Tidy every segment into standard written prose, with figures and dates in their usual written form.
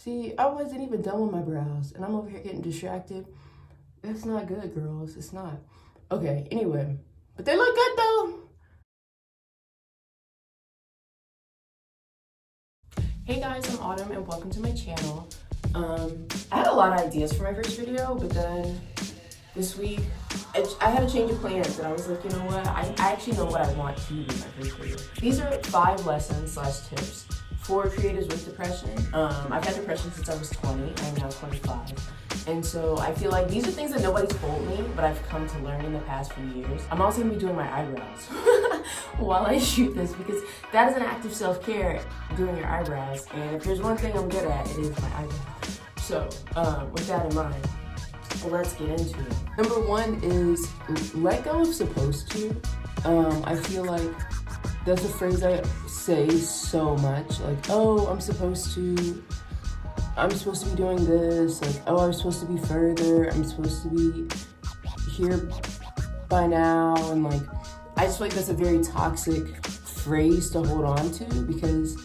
See, I wasn't even done with my brows, and I'm over here getting distracted. That's not good, girls. It's not. Okay, anyway. But they look good, though. Hey guys, I'm Autumn, and welcome to my channel. I had a lot of ideas for my first video, but then this week, I had a change of plans, and I was like, you know what? I actually know what I want to do in my first video. These are 5 lessons / tips for creatives with depression. I've had depression since I was 20. I'm now 25. And so I feel like these are things that nobody's told me, but I've come to learn in the past few years. I'm also gonna be doing my eyebrows while I shoot this, because that is an act of self-care, doing your eyebrows. And if there's one thing I'm good at, it is my eyebrows. So with that in mind, let's get into it. Number 1 is let go of supposed to. I feel like that's a phrase I say so much. Like, oh, I'm supposed to be doing this. Like, oh, I'm supposed to be further. I'm supposed to be here by now. And like, I just feel like that's a very toxic phrase to hold on to, because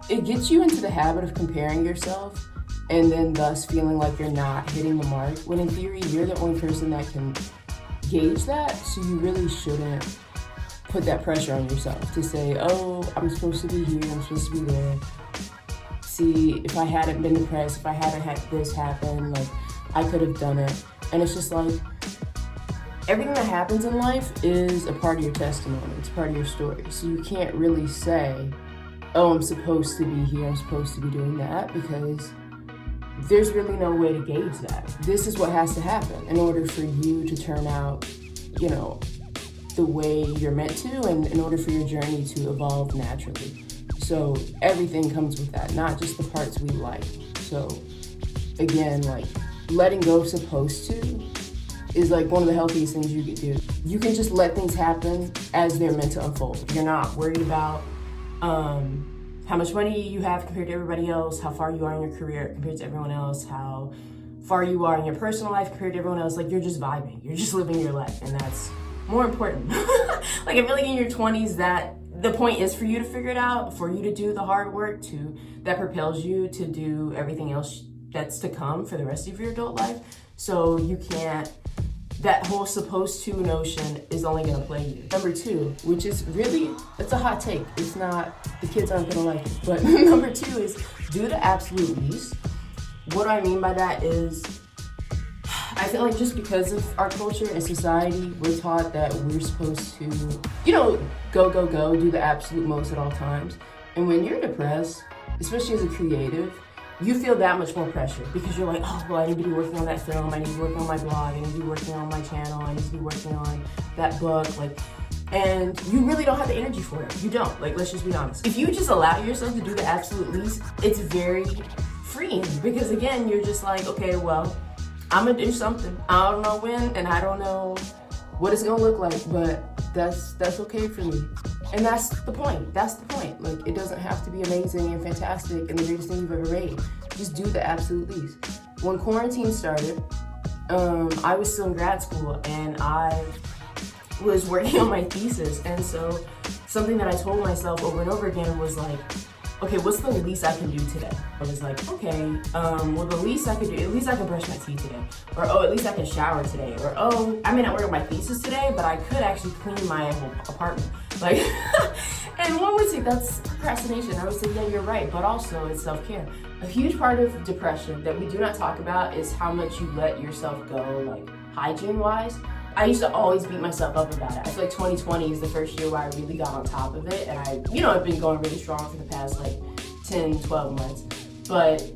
it gets you into the habit of comparing yourself and then thus feeling like you're not hitting the mark, when in theory, you're the only person that can gauge that. So you really shouldn't put that pressure on yourself to say, oh, I'm supposed to be here, I'm supposed to be there. See, if I hadn't been depressed, if I hadn't had this happen, like, I could have done it. And it's just like, everything that happens in life is a part of your testimony, it's part of your story. So you can't really say, oh, I'm supposed to be here, I'm supposed to be doing that, because there's really no way to gauge that. This is what has to happen in order for you to turn out, you know, the way you're meant to, and in order for your journey to evolve naturally. So everything comes with that, not just the parts we like. So again, like, letting go of supposed to is like one of the healthiest things you could do. You can just let things happen as they're meant to unfold. You're not worried about how much money you have compared to everybody else, how far you are in your career compared to everyone else, how far you are in your personal life compared to everyone else. Like, you're just vibing, you're just living your life, and that's more important. Like, I feel like in your 20s, that the point is for you to figure it out, for you to do the hard work that propels you to do everything else that's to come for the rest of your adult life. So you can't, that whole supposed to notion is only gonna play you. Number 2, which is really, it's a hot take. It's not, the kids aren't gonna like it. But number 2 is do the absolute least. What I mean by that is, I feel like just because of our culture and society, we're taught that we're supposed to, you know, go, do the absolute most at all times. And when you're depressed, especially as a creative, you feel that much more pressure, because you're like, oh, well, I need to be working on that film, I need to be working on my blog, I need to be working on my channel, I need to be working on that book, like, and you really don't have the energy for it. You don't, like, let's just be honest. If you just allow yourself to do the absolute least, it's very freeing, because again, you're just like, okay, well, I'm gonna do something. I don't know when, and I don't know what it's gonna look like, but that's okay for me. And that's the point. That's the point. Like, it doesn't have to be amazing and fantastic and the greatest thing you've ever made. Just do the absolute least. When quarantine started, I was still in grad school, and I was working on my thesis. And so something that I told myself over and over again was like, okay, what's the least I can do today? I was like, okay, well, the least I could do, at least I can brush my teeth today. Or, oh, at least I can shower today. Or, oh, I may not work on my thesis today, but I could actually clean my whole apartment. Like, and one would say that's procrastination. I would say, yeah, you're right, but also it's self-care. A huge part of depression that we do not talk about is how much you let yourself go, like, hygiene-wise. I used to always beat myself up about it. I feel like 2020 is the first year where I really got on top of it, and I've been going really strong for the past like 10, 12 months. But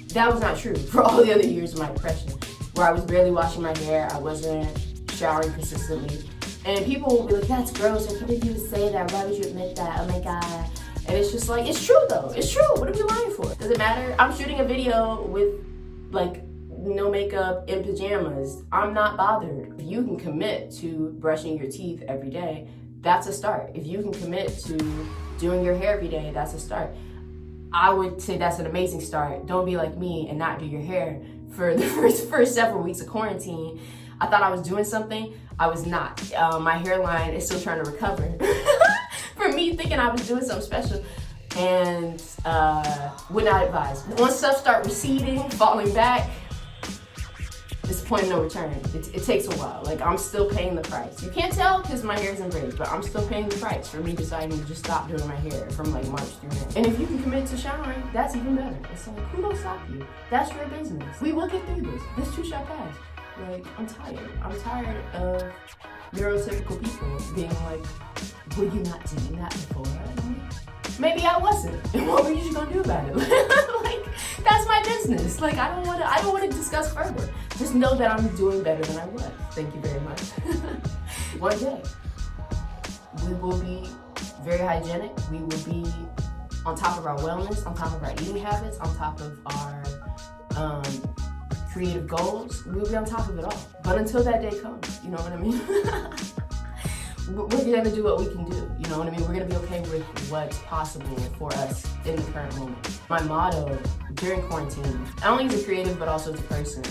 that was not true for all the other years of my depression, where I was barely washing my hair, I wasn't showering consistently. And people will be like, that's gross, I can't believe you would say that, why would you admit that, oh my God. And it's just like, it's true though, it's true, what are we lying for? Does it matter? I'm shooting a video with like no makeup in pajamas. I'm not bothered. If you can commit to brushing your teeth every day, that's a start. If you can commit to doing your hair every day, that's a start. I would say that's an amazing start. Don't be like me and not do your hair. For the first several weeks of quarantine, I thought I was doing something. I was not. My hairline is still trying to recover. For me thinking I was doing something special. and would not advise. Once stuff start receding, falling back, it's a point of no return. It takes a while. Like, I'm still paying the price. You can't tell because my hair's in braids, but I'm still paying the price for me deciding to just stop doing my hair from like March through May. And if you can commit to showering, that's even better. It's like, who gonna stop you? That's your business. We will get through this. This too shall pass. Like, I'm tired. I'm tired of neurotypical people being like, were you not doing that before? Maybe I wasn't. And what were you just gonna do about it? Like, that's my business. Like, I don't wanna discuss further. Just know that I'm doing better than I was. Thank you very much. One day, we will be very hygienic. We will be on top of our wellness, on top of our eating habits, on top of our creative goals. We'll be on top of it all. But until that day comes, you know what I mean? We're gonna do what we can do, you know what I mean? We're gonna be okay with what's possible for us in the current moment. My motto during quarantine, not only as a creative, but also as a person,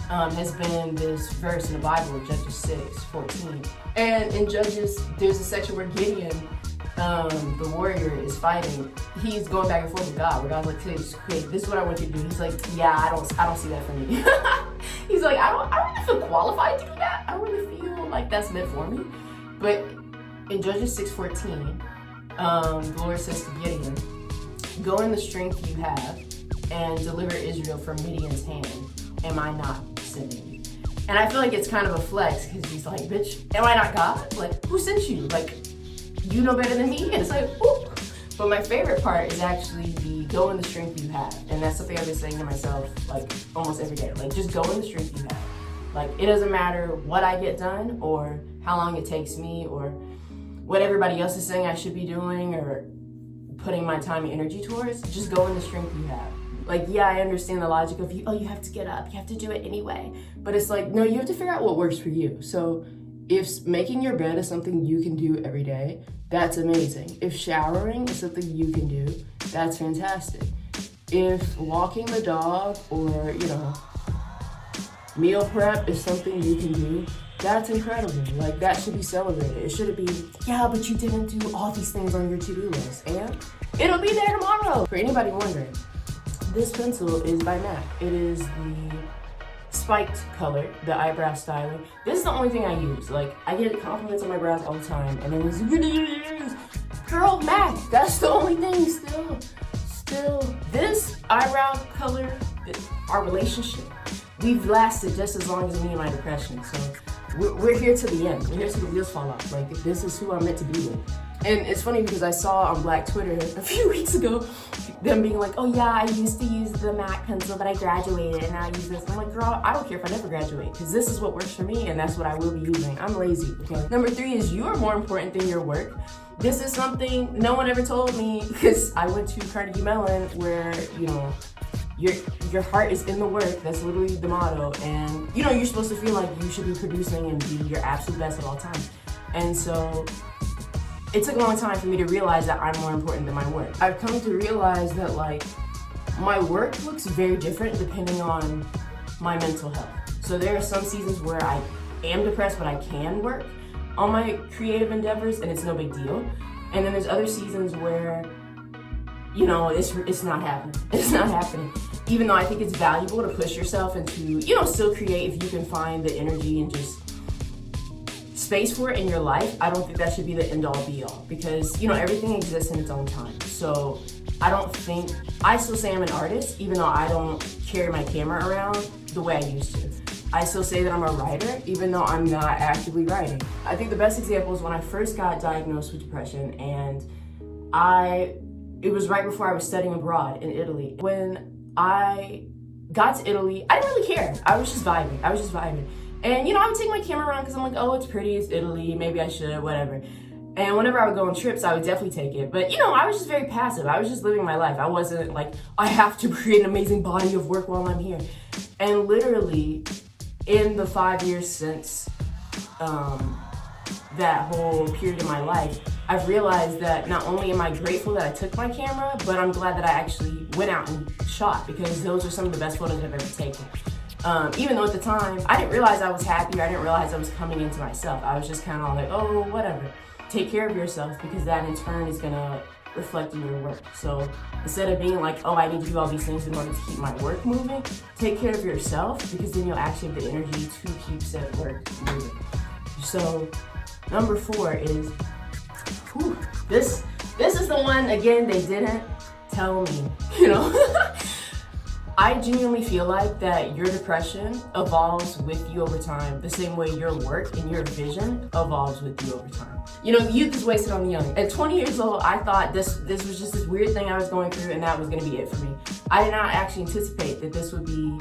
has been this verse in the Bible, Judges 6:14. And in Judges, there's a section where Gideon, the warrior, is fighting. He's going back and forth with God, where God's like, hey, just create, this is what I want you to do. He's like, yeah, I don't see that for me. He's like, I don't really feel qualified to do that. I don't really feel like that's meant for me. But in Judges 6:14, the Lord says to Gideon, go in the strength you have and deliver Israel from Midian's hand. Am I not sending you? And I feel like it's kind of a flex because he's like, bitch, am I not God? Like, who sent you? Like, you know better than me? And it's like, whoop. But my favorite part is actually the go in the strength you have. And that's something I've been saying to myself like almost every day. Like, just go in the strength you have. Like, it doesn't matter what I get done or how long it takes me or what everybody else is saying I should be doing or putting my time and energy towards. Just go in the strength you have. Like, yeah, I understand the logic of you have to get up, you have to do it anyway. But it's like, no, you have to figure out what works for you. So if making your bed is something you can do every day, that's amazing. If showering is something you can do, that's fantastic. If walking the dog or, meal prep is something you can do, that's incredible. Like, that should be celebrated. It shouldn't be, yeah, but you didn't do all these things on your to-do list. And it'll be there tomorrow. For anybody wondering, this pencil is by MAC. It is the spiked color, the eyebrow styling. This is the only thing I use. Like, I get compliments on my brows all the time, and then it's, what do you use? Girl, MAC. That's the only thing still. This eyebrow color, our relationship, we've lasted just as long as me and my depression. So we're here to the end. We're here till the wheels fall off. Like, this is who I'm meant to be with. And it's funny because I saw on Black Twitter a few weeks ago them being like, oh yeah, I used to use the MAC pencil, but I graduated and now I use this. I'm like, girl, I don't care if I never graduate because this is what works for me and that's what I will be using. I'm lazy, okay? Number 3 is you are more important than your work. This is something no one ever told me because I went to Carnegie Mellon where, your heart is in the work. That's literally the motto. And, you're supposed to feel like you should be producing and be your absolute best at all times. And so it took a long time for me to realize that I'm more important than my work. I've come to realize that, like, my work looks very different depending on my mental health. So there are some seasons where I am depressed, but I can work on my creative endeavors and it's no big deal. And then there's other seasons where, it's not happening. It's not happening. Even though I think it's valuable to push yourself and to, still create if you can find the energy and just space for it in your life, I don't think that should be the end all be all because, everything exists in its own time. So I still say I'm an artist, even though I don't carry my camera around the way I used to. I still say that I'm a writer, even though I'm not actively writing. I think the best example is when I first got diagnosed with depression and it was right before I was studying abroad in Italy. When I got to Italy, I didn't really care. I was just vibing. And, I would take my camera around because I'm like, oh, it's pretty, it's Italy, maybe I should, whatever. And whenever I would go on trips, I would definitely take it. But, I was just very passive. I was just living my life. I wasn't like, I have to create an amazing body of work while I'm here. And literally, in the 5 years since that whole period of my life, I've realized that not only am I grateful that I took my camera, but I'm glad that I actually went out and shot because those are some of the best photos I've ever taken. Even though at the time, I didn't realize I was happy, I didn't realize I was coming into myself. I was just kind of like, oh, whatever. Take care of yourself because that in turn is gonna reflect in your work. So instead of being like, oh, I need to do all these things in order to keep my work moving, take care of yourself, because then you'll actually have the energy to keep said work moving. So number 4 is, whew, this is the one, again, they didn't tell me, you know. I genuinely feel like that your depression evolves with you over time, the same way your work and your vision evolves with you over time. You know, youth is wasted on the young. At 20 years old, I thought this was just this weird thing I was going through, and that was gonna be it for me. I did not actually anticipate that this would be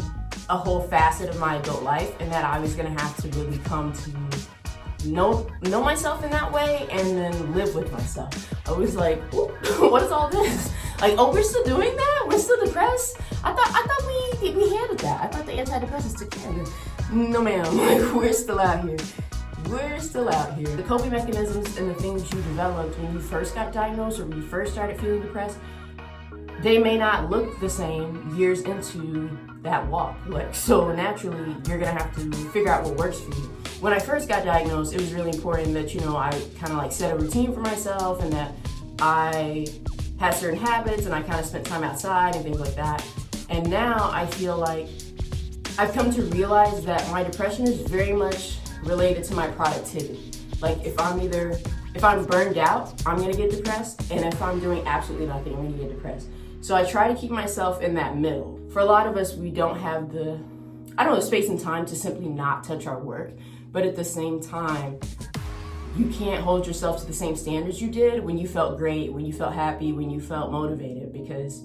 a whole facet of my adult life, and that I was gonna have to really come to know myself in that way, and then live with myself. I was like, what is all this? Like, oh, we're still doing that? We're still depressed? I thought we handled that. I thought the antidepressants took care of it. No, ma'am. Like, we're still out here. We're still out here. The coping mechanisms and the things you developed when you first got diagnosed or when you first started feeling depressed, they may not look the same years into that walk. Like, so naturally, you're gonna have to figure out what works for you. When I first got diagnosed, it was really important that, you know, I kind of like set a routine for myself, and that I had certain habits, and I kind of spent time outside and things like that. And now I feel like I've come to realize that my depression is very much related to my productivity. Like, if I'm burned out, I'm gonna get depressed, and if I'm doing absolutely nothing, I'm gonna get depressed. So I try to keep myself in that middle. For a lot of us, we don't have the space and time to simply not touch our work, but at the same time, you can't hold yourself to the same standards you did when you felt great, when you felt happy, when you felt motivated, because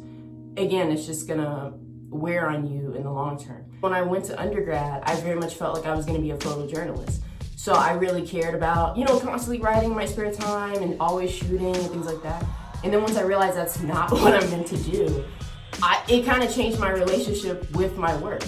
again, it's just gonna wear on you in the long term. When I went to undergrad, I very much felt like I was gonna be a photojournalist. So I really cared about, you know, constantly writing in my spare time and always shooting and things like that. And then once I realized that's not what I'm meant to do, it kind of changed my relationship with my work.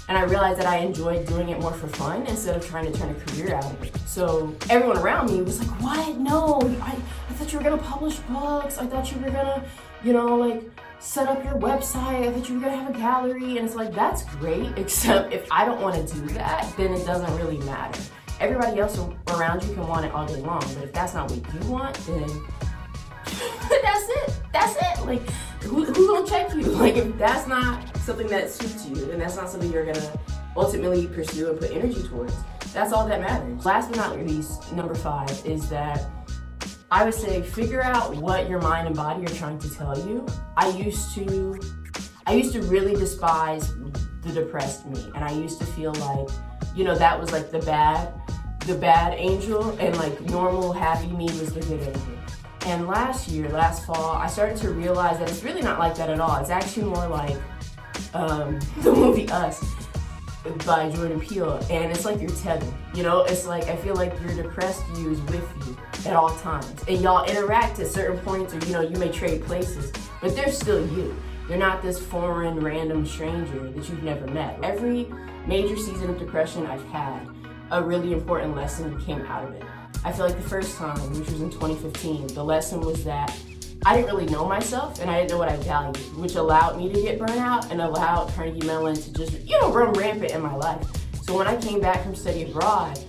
And I realized that I enjoyed doing it more for fun instead of trying to turn a career out of it. So everyone around me was like, what? No, I thought you were gonna publish books. I thought you were gonna, you know, like set up your website. I thought you were gonna have a gallery. And it's like, that's great, except if I don't wanna do that, then it doesn't really matter. Everybody else around you can want it all day long, but if that's not what you want, then that's it. Like, who's gonna check you? Like, if that's not something that suits you, and that's not something you're gonna ultimately pursue and put energy towards, that's all that matters. Last but not least, number 5 is that I would say figure out what your mind and body are trying to tell you. I used to really despise the depressed me, and I used to feel like, you know, that was like the bad angel, and like normal happy me was the good angel. And last fall, I started to realize that it's really not like that at all. It's actually more like the movie Us by Jordan Peele, and it's like you're tethered, you know? It's like, I feel like your depressed you is with you at all times, and y'all interact at certain points, or, you know, you may trade places, but they're still you. They're not this foreign, random stranger that you've never met. Every major season of depression I've had, a really important lesson came out of it. I feel like the first time, which was in 2015, the lesson was that I didn't really know myself, and I didn't know what I valued, which allowed me to get burnt out and allowed Carnegie Mellon to just, you know, run rampant in my life. So when I came back from study abroad,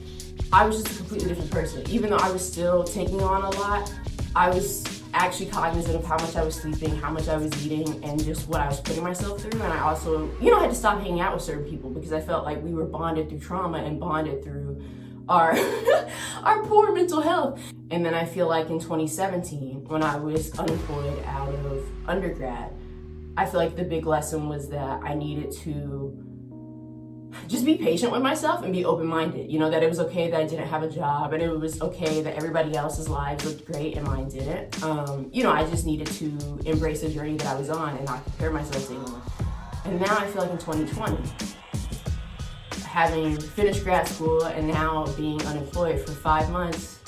I was just a completely different person. Even though I was still taking on a lot, I was actually cognizant of how much I was sleeping, how much I was eating, and just what I was putting myself through. And I also, you know, had to stop hanging out with certain people because I felt like we were bonded through trauma and bonded through our poor mental health. And then I feel like in 2017, when I was unemployed out of undergrad, I feel like the big lesson was that I needed to just be patient with myself and be open-minded. You know, that it was okay that I didn't have a job, and it was okay that everybody else's lives looked great and mine didn't. You know, I just needed to embrace the journey that I was on and not compare myself to anyone. And now I feel like in 2020, having finished grad school and now being unemployed for 5 months,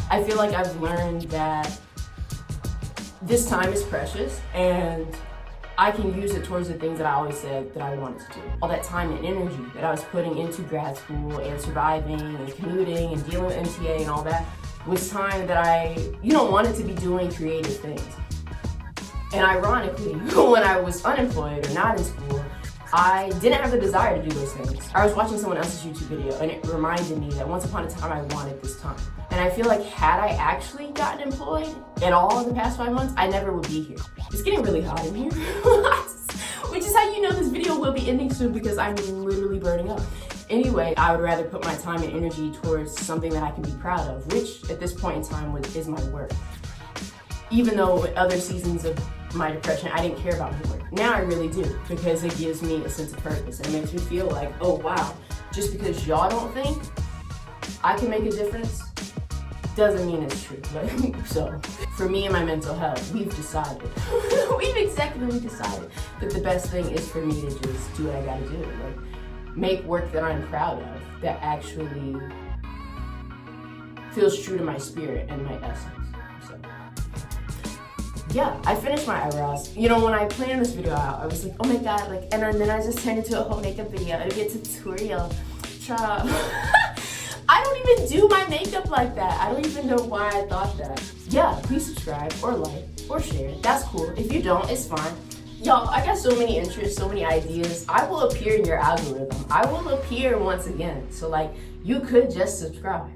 I feel like I've learned that this time is precious, and I can use it towards the things that I always said that I wanted to do. All that time and energy that I was putting into grad school and surviving and commuting and dealing with MTA and all that was time that I, you know, wanted to be doing creative things. And ironically, when I was unemployed or not in school, I didn't have the desire to do those things. I was watching someone else's YouTube video, and it reminded me that once upon a time I wanted this time. And I feel like had I actually gotten employed at all in the past 5 months, I never would be here. It's getting really hot in here, which is how you know this video will be ending soon because I'm literally burning up. Anyway, I would rather put my time and energy towards something that I can be proud of, which at this point in time is my work. Even though other seasons of my depression, I didn't care about my work. Now I really do, because it gives me a sense of purpose. It makes me feel like, oh wow, just because y'all don't think I can make a difference, doesn't mean it's true. So, for me and my mental health, we've decided, we've executively decided that the best thing is for me to just do what I gotta do. Like, make work that I'm proud of, that actually feels true to my spirit and my essence. So, yeah, I finished my eyebrows. You know, when I planned this video out, I was like, oh my god, like, and then I just turned into a whole makeup video. It'd be a tutorial. Child. I don't even do my makeup like that. I don't even know why I thought that. Yeah, please subscribe or like or share. That's cool. If you don't, it's fine. Y'all, I got so many interests, so many ideas. I will appear in your algorithm. I will appear once again. So like, you could just subscribe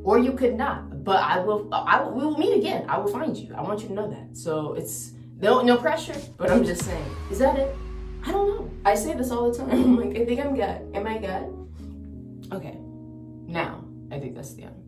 or you could not, but we will meet again. I will find you. I want you to know that. So it's no pressure, but I'm just saying, is that it? I don't know. I say this all the time. I'm like, I think I'm good. Am I good? Okay. Now, I think that's the end.